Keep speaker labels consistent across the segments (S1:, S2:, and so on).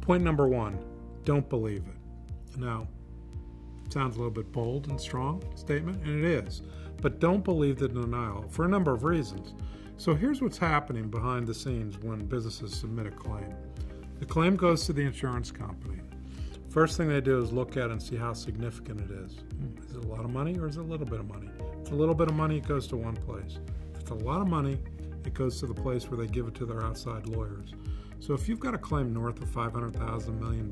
S1: Point number one, don't believe it. Now, sounds a little bit bold and strong statement, and it is, but don't believe the denial for a number of reasons. So here's what's happening behind the scenes when businesses submit a claim. The claim goes to the insurance company. First thing they do is look at it and see how significant it is. Is it a lot of money or is it a little bit of money? If it's a little bit of money, it goes to one place. If it's a lot of money, it goes to the place where they give it to their outside lawyers. So if you've got a claim north of $500,000, $1 million,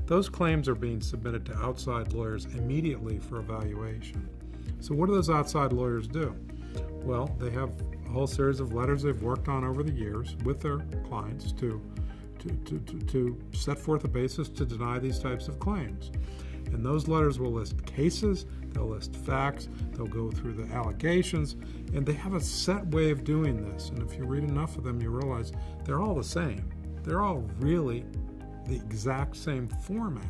S1: those claims are being submitted to outside lawyers immediately for evaluation. So what do those outside lawyers do? Well, they have a whole series of letters they've worked on over the years with their clients to set forth a basis to deny these types of claims. And those letters will list cases, they'll list facts, they'll go through the allegations, and they have a set way of doing this. And if you read enough of them, you realize they're all the same. They're all really the exact same format.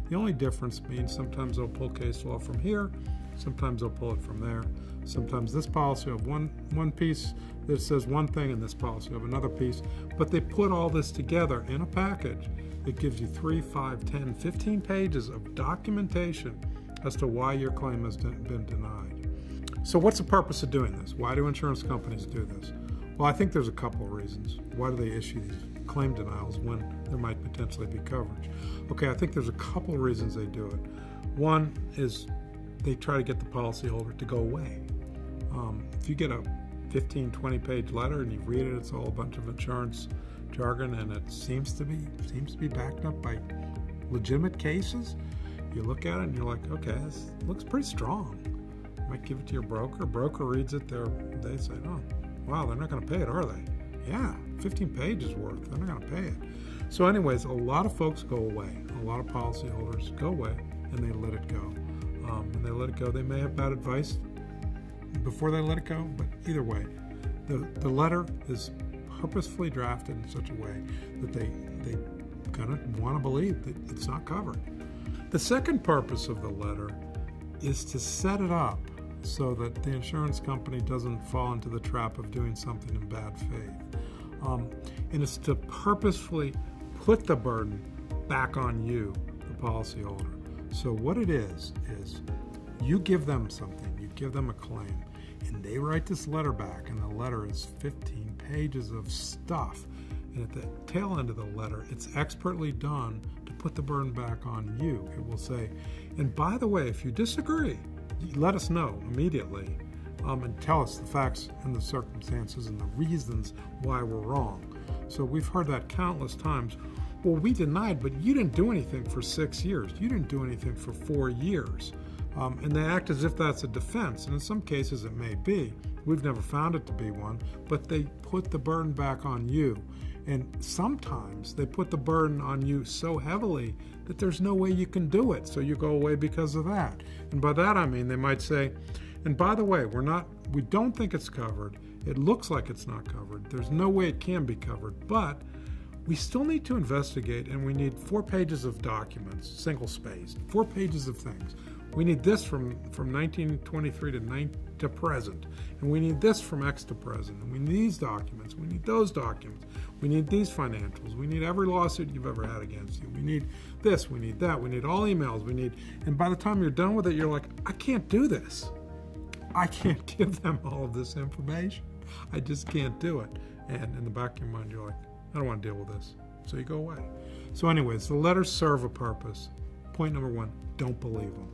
S1: The only difference being sometimes they'll pull case law from here, sometimes they'll pull it from there. Sometimes this policy will have one piece that says one thing and this policy will have another piece, but they put all this together in a package that gives you 3, 5, 10, 15 pages of documentation as to why your claim has been denied. So what's the purpose of doing this? Why do insurance companies do this? Well, I think there's a couple of reasons. Why do they issue these claim denials when there might potentially be coverage? Okay, I think there's a couple of reasons they do it. One is they try to get the policyholder to go away. If you get a 15, 20-page letter and you read it, it's all a bunch of insurance jargon, and it seems to be backed up by legitimate cases. You look at it and you're like, okay, this looks pretty strong. You might give it to your broker. Broker reads it, they say, oh, wow, they're not going to pay it, are they? Yeah, 15 pages worth. They're not going to pay it. So anyways, a lot of folks go away. A lot of policyholders go away and they let it go. When they let it go, they may have bad advice before they let it go, but either way, the letter is purposefully drafted in such a way that they kind of want to believe that it's not covered. The second purpose of the letter is to set it up so that the insurance company doesn't fall into the trap of doing something in bad faith. And it's to purposefully put the burden back on you, the policyholder. So what it is you give them something, you give them a claim, and they write this letter back, and the letter is 15 pages of stuff. And at the tail end of the letter, it's expertly done to put the burden back on you. It will say, and by the way, if you disagree, let us know immediately and tell us the facts and the circumstances and the reasons why we're wrong. So we've heard that countless times. Well, we denied, but you didn't do anything for 6 years. You didn't do anything for 4 years. And they act as if that's a defense. And in some cases it may be. We've never found it to be one, but they put the burden back on you. And sometimes they put the burden on you so heavily that there's no way you can do it. So you go away because of that. And by that I mean they might say, and by the way, we don't think it's covered. It looks like it's not covered. There's no way it can be covered, but we still need to investigate, and we need 4 pages of documents, single-spaced, 4 pages of things. We need this from 1923 to present, and we need this from X to present, and we need these documents, we need those documents, we need these financials, we need every lawsuit you've ever had against you, we need this, we need that, we need all emails, and by the time you're done with it, you're like, I can't do this. I can't give them all of this information. I just can't do it. And in the back of your mind, you're like, I don't want to deal with this. So you go away. So anyways, the letters serve a purpose. Point number 1, don't believe them.